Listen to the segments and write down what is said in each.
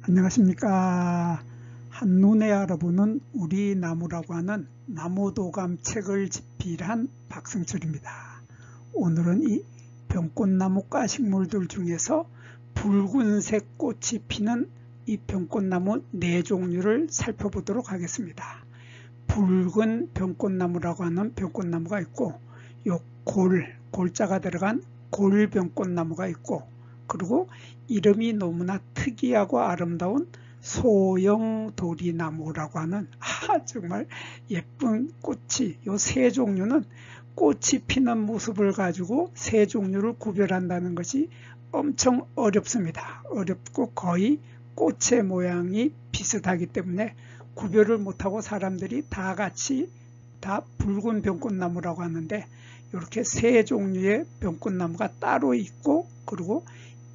안녕하십니까. 한눈에 알아보는 우리 나무라고 하는 나무도감 책을 집필한 박승철입니다. 오늘은 이 병꽃나무 가식물들 중에서 붉은색 꽃이 피는 이 병꽃나무 4종류를 살펴보도록 하겠습니다. 붉은 병꽃나무라고 하는 병꽃나무가 있고, 요 골자가 들어간 골병꽃나무가 있고, 그리고 이름이 너무나 특이하고 아름다운 소형도리나무라고 하는 정말 예쁜 꽃이, 요 3종류는 꽃이 피는 모습을 가지고 3종류를 구별한다는 것이 엄청 어렵습니다. 어렵고 거의 꽃의 모양이 비슷하기 때문에 구별을 못하고 사람들이 다 같이 다 붉은 병꽃나무라고 하는데, 이렇게 3종류의 병꽃나무가 따로 있고, 그리고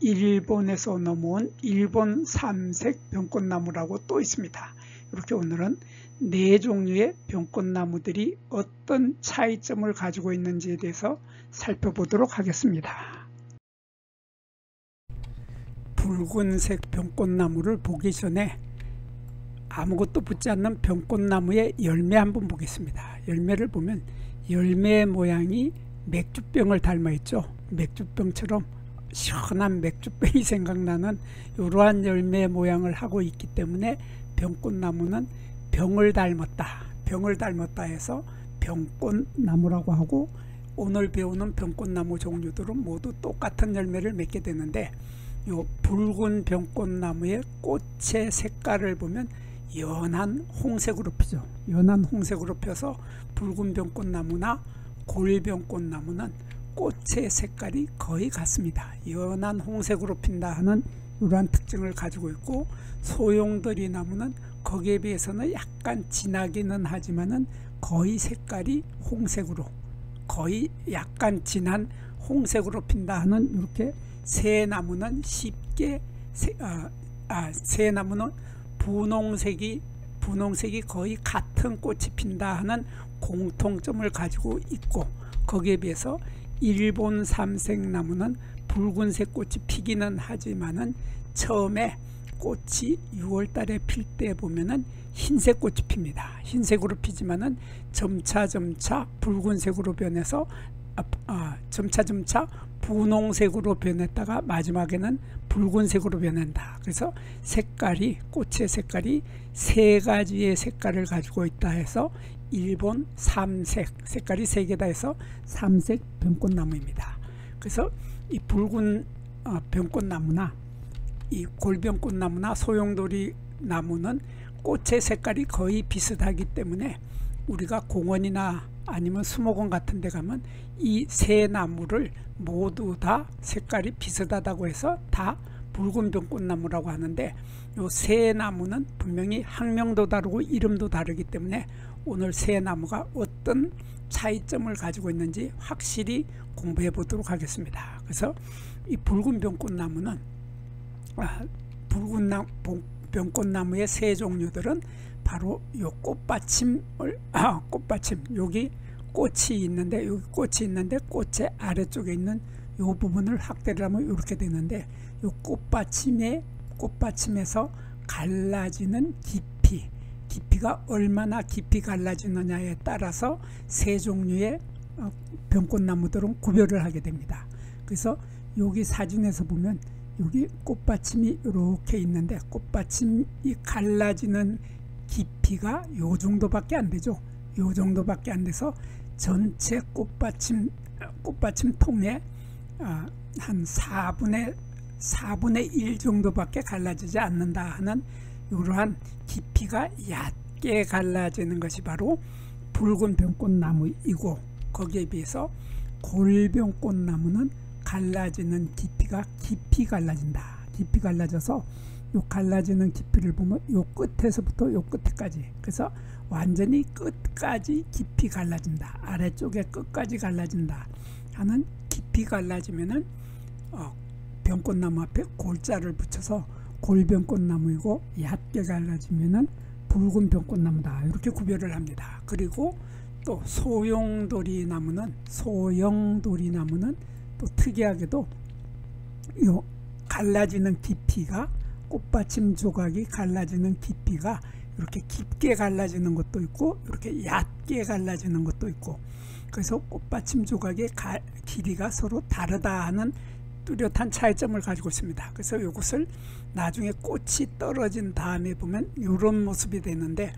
일본에서 넘어온 일본 삼색 병꽃나무라고 또 있습니다. 이렇게 오늘은 4종류의 병꽃나무들이 어떤 차이점을 가지고 있는지에 대해서 살펴보도록 하겠습니다. 붉은색 병꽃나무를 보기 전에 아무것도 붙지 않는 병꽃나무의 열매 한번 보겠습니다. 열매를 보면 열매 모양이 맥주병을 닮아 있죠. 맥주병처럼 시원한 맥주병이 생각나는 이러한 열매 모양을 하고 있기 때문에 병꽃나무는 병을 닮았다. 병을 닮았다 해서 병꽃나무라고 하고, 오늘 배우는 병꽃나무 종류들은 모두 똑같은 열매를 맺게 되는데, 이 붉은 병꽃나무의 꽃의 색깔을 보면 연한 홍색으로 피죠. 연한 홍색으로 펴서 붉은 병꽃나무나 골병꽃나무는 꽃의 색깔이 거의 같습니다. 연한 홍색으로 핀다 하는 이러한 특징을 가지고 있고, 소용돌이 나무는 거기에 비해서는 약간 진하기는 하지만은 거의 색깔이 홍색으로, 거의 약간 진한 홍색으로 핀다 하는, 이렇게 새 나무는 쉽게 새 나무는 분홍색이 거의 같은 꽃이 핀다 하는 공통점을 가지고 있고, 거기에 비해서 일본 삼색나무는 붉은색 꽃이 피기는 하지만은 처음에 꽃이 6월달에 필 때 보면은 흰색 꽃이 핍니다. 흰색으로 피지만은 점차 붉은색으로 변해서 점차 분홍색으로 변했다가 마지막에는 붉은색으로 변한다. 그래서 꽃의 색깔이 3가지의 색깔을 가지고 있다 해서 일본 삼색, 색깔이 3개다 해서 삼색 병꽃나무입니다. 그래서 이 붉은 병꽃나무나 이 골병꽃나무나 소용돌이 나무는 꽃의 색깔이 거의 비슷하기 때문에 우리가 공원이나 아니면 수목원 같은 데 가면 이 3나무를 모두 다 색깔이 비슷하다고 해서 다 붉은 병꽃나무라고 하는데, 이 3나무는 분명히 학명도 다르고 이름도 다르기 때문에 오늘 3나무가 어떤 차이점을 가지고 있는지 확실히 공부해 보도록 하겠습니다. 그래서 이 붉은 병꽃나무는 병꽃나무의 3종류들은 바로 요 꽃받침, 여기 꽃이 있는데, 꽃의 아래쪽에 있는 요 부분을 확대를 하면 이렇게 되는데, 요 꽃받침에서 갈라지는 깊이가 얼마나 깊이 갈라지느냐에 따라서 3종류의 병꽃나무들은 구별을 하게 됩니다. 그래서 여기 사진에서 보면 여기 꽃받침이 이렇게 있는데, 꽃받침이 갈라지는 깊이가 요 정도밖에 안 되죠. 요 정도밖에 안 돼서 전체 꽃받침 통에 한 4분의 1 정도밖에 갈라지지 않는다 하는 이러한 깊이가 얕게 갈라지는 것이 바로 붉은 병꽃나무이고, 거기에 비해서 골병꽃나무는 갈라지는 깊이가 깊이 갈라진다. 깊이 갈라져서 요 갈라지는 깊이를 보면 요 끝에서부터 요 끝까지, 그래서 완전히 끝까지 깊이 갈라진다. 아래쪽에 끝까지 갈라진다 하는, 깊이 갈라지면은 병꽃나무 앞에 골자를 붙여서 골병꽃나무이고, 얕게 갈라지면은 붉은 병꽃나무다. 이렇게 구별을 합니다. 그리고 또 소용돌이 나무는 또 특이하게도 요 갈라지는 깊이가 꽃받침 조각이 갈라지는 깊이가 이렇게 깊게 갈라지는 것도 있고 이렇게 얕게 갈라지는 것도 있고, 그래서 꽃받침 조각의 길이가 서로 다르다 하는 뚜렷한 차이점을 가지고 있습니다. 그래서 이것을 나중에 꽃이 떨어진 다음에 보면 이런 모습이 되는데,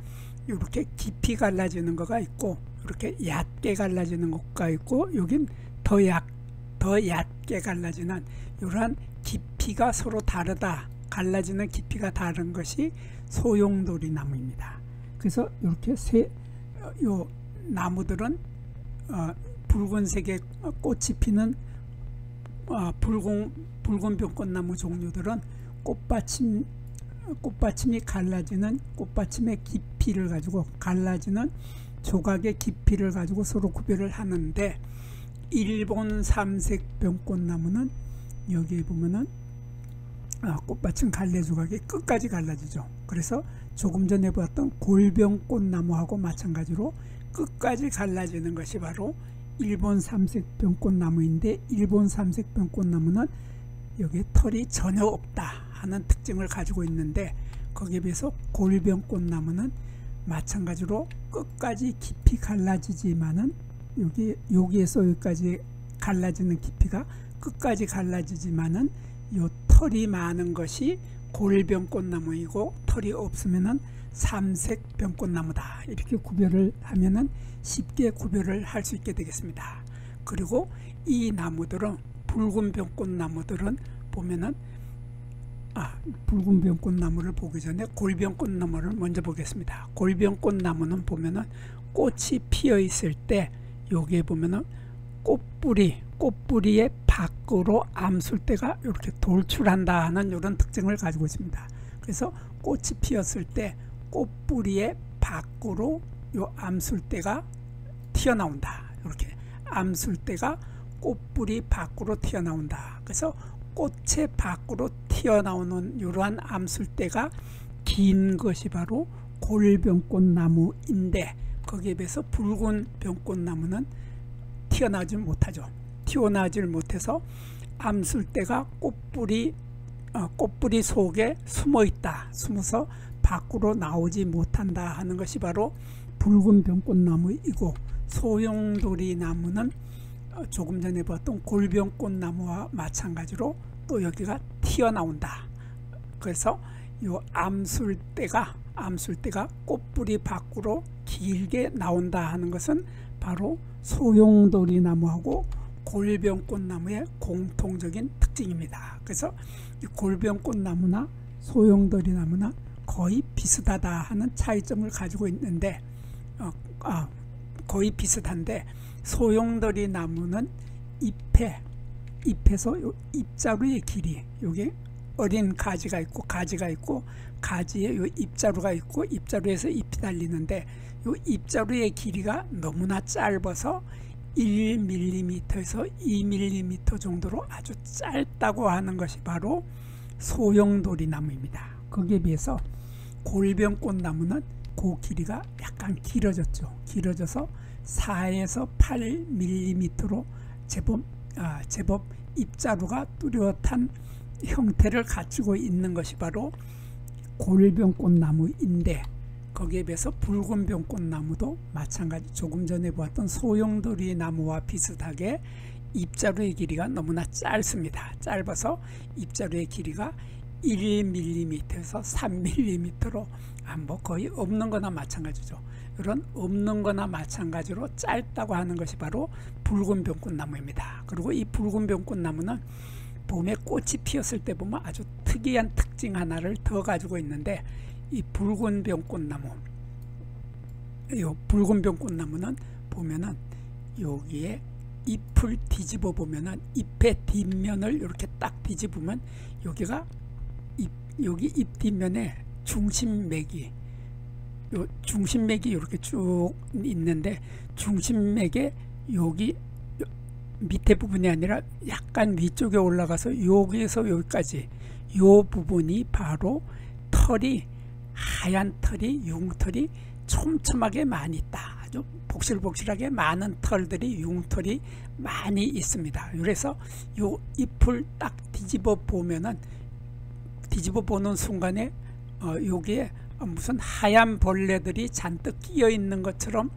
이렇게 깊이 갈라지는 거가 있고 이렇게 얕게 갈라지는 것가 있고, 여긴 더 얕게 갈라지는 이러한 깊이가 서로 다르다, 갈라지는 깊이가 다른 것이 소용돌이 나무입니다. 그래서 이렇게 요 나무들은 붉은색의 꽃이 피는 붉은 병꽃나무 종류들은 꽃받침이 갈라지는 꽃받침의 깊이를 가지고, 갈라지는 조각의 깊이를 가지고 서로 구별을 하는데, 일본 삼색 병꽃나무는 여기에 보면은 꽃받침 갈래 조각이 끝까지 갈라지죠. 그래서 조금 전에 보았던 골병꽃나무하고 마찬가지로 끝까지 갈라지는 것이 바로 일본 삼색 병꽃나무인데, 일본 삼색 병꽃나무는 여기에 털이 전혀 없다 하는 특징을 가지고 있는데, 거기에 비해서 골병꽃나무는 마찬가지로 끝까지 깊이 갈라지지만은 여기에서 여기까지 갈라지는 깊이가 끝까지 갈라지지만은 요 털이 많은 것이 골병꽃나무이고, 털이 없으면은 삼색 병꽃나무다, 이렇게 구별을 하면은 쉽게 구별을 할 수 있게 되겠습니다. 그리고 이 나무들은, 붉은 병꽃나무들은 보면은 붉은 병꽃나무를 보기 전에 골병꽃나무를 먼저 보겠습니다. 골병꽃나무는 보면은 꽃이 피어 있을 때 여기에 보면은 꽃뿌리의 밖으로 암술대가 이렇게 돌출한다 하는 이런 특징을 가지고 있습니다. 그래서 꽃이 피었을 때 꽃뿌리의 밖으로 요 암술대가 튀어나온다. 이렇게 암술대가 꽃뿌리 밖으로 튀어나온다. 그래서 꽃의 밖으로 튀어나오는 이러한 암술대가 긴 것이 바로 골병꽃나무인데, 거기에 비해서 붉은 병꽃나무는 튀어나오지 못하죠. 튀어나오질 못해서 암술대가 꽃뿌리 속에 숨어서 밖으로 나오지 못한다 하는 것이 바로 붉은 병꽃나무이고, 소용돌이 나무는 조금 전에 봤던 골병꽃나무와 마찬가지로 또 여기가 튀어나온다. 그래서 이 암술대가 꽃뿌리 밖으로 길게 나온다 하는 것은 바로 소용돌이 나무하고 골병꽃나무의 공통적인 특징입니다. 그래서 이 골병꽃나무나 소용돌이 나무나 거의 비슷하다 하는 차이점을 가지고 있는데, 거의 비슷한데, 소용돌이 나무는 잎에서 요 잎자루의 길이, 여기 어린 가지가 있고 가지에 요 잎자루가 있고 잎자루에서 잎이 달리는데, 요 잎자루의 길이가 너무나 짧아서 1mm에서 2mm 정도로 아주 짧다고 하는 것이 바로 소용돌이 나무입니다. 거기에 비해서 골병꽃나무는 그 길이가 약간 길어졌죠. 길어져서 4에서 8mm로 제법 잎자루가 뚜렷한 형태를 갖추고 있는 것이 바로 골병꽃나무인데, 거기에 비해서 붉은 병꽃나무도 마찬가지 조금 전에 보았던 소용돌이 나무와 비슷하게 잎자루의 길이가 너무나 짧습니다. 짧아서 잎자루의 길이가 1mm에서 3mm로 뭐 거의 없는 거나 마찬가지죠. 이런 없는 거나 마찬가지로 짧다고 하는 것이 바로 붉은 병꽃나무입니다. 그리고 이 붉은 병꽃나무는 봄에 꽃이 피었을 때 보면 아주 특이한 특징 하나를 더 가지고 있는데, 이 붉은 병꽃나무는 보면은 여기에 잎을 뒤집어 보면은 잎의 뒷면을 이렇게 딱 뒤집으면 여기 잎 뒷면에 중심맥이 이렇게 쭉 있는데, 중심맥에 여기 밑에 부분이 아니라 약간 위쪽에 올라가서 여기에서 여기까지 요 부분이 바로 하얀 털이, 융털이 촘촘하게 많이 있다. 아주 복실복실하게 많은 털들이, 융털이 많이 있습니다. 그래서 요 잎을 딱 뒤집어 보면은 뒤집어 보는 순간에 여기에 무슨 하얀 벌레들이 잔뜩 끼어 있는 것처럼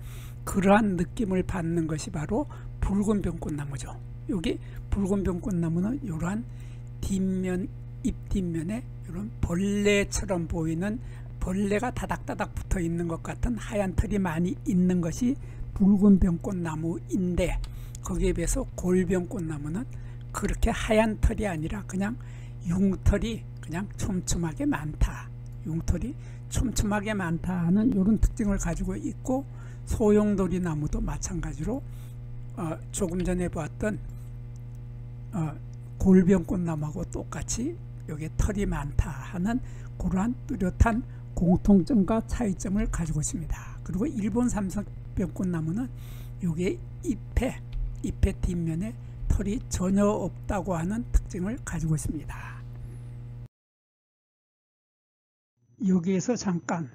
그러한 느낌을 받는 것이 바로 붉은 병꽃나무죠. 여기 붉은 병꽃나무는 이러한 뒷면, 잎 뒷면에 이런 벌레처럼 보이는, 벌레가 다닥다닥 붙어 있는 것 같은 하얀 털이 많이 있는 것이 붉은 병꽃나무인데, 거기에 비해서 골병꽃나무는 그렇게 하얀 털이 아니라 그냥 융털이 그냥 촘촘하게 많다, 융털이 촘촘하게 많다 하는 이런 특징을 가지고 있고, 소용돌이 나무도 마찬가지로 조금 전에 보았던 골병꽃나무하고 똑같이 여기에 털이 많다 하는 그러한 뚜렷한 공통점과 차이점을 가지고 있습니다. 그리고 일본 삼색병꽃나무는 여기에 잎의 뒷면에 털이 전혀 없다고 하는 특징을 가지고 있습니다. 여기에서 잠깐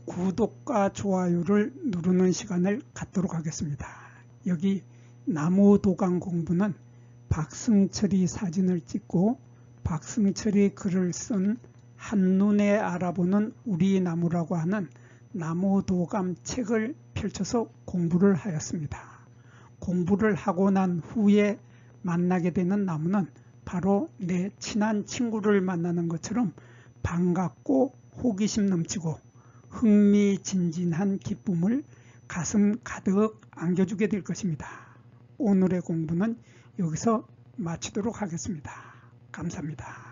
구독과 좋아요를 누르는 시간을 갖도록 하겠습니다. 여기 나무도감 공부는 박승철이 사진을 찍고 박승철이 글을 쓴 한눈에 알아보는 우리 나무라고 하는 나무도감 책을 펼쳐서 공부를 하였습니다. 공부를 하고 난 후에 만나게 되는 나무는 바로 내 친한 친구를 만나는 것처럼 반갑고 호기심 넘치고 흥미진진한 기쁨을 가슴 가득 안겨주게 될 것입니다. 오늘의 공부는 여기서 마치도록 하겠습니다. 감사합니다.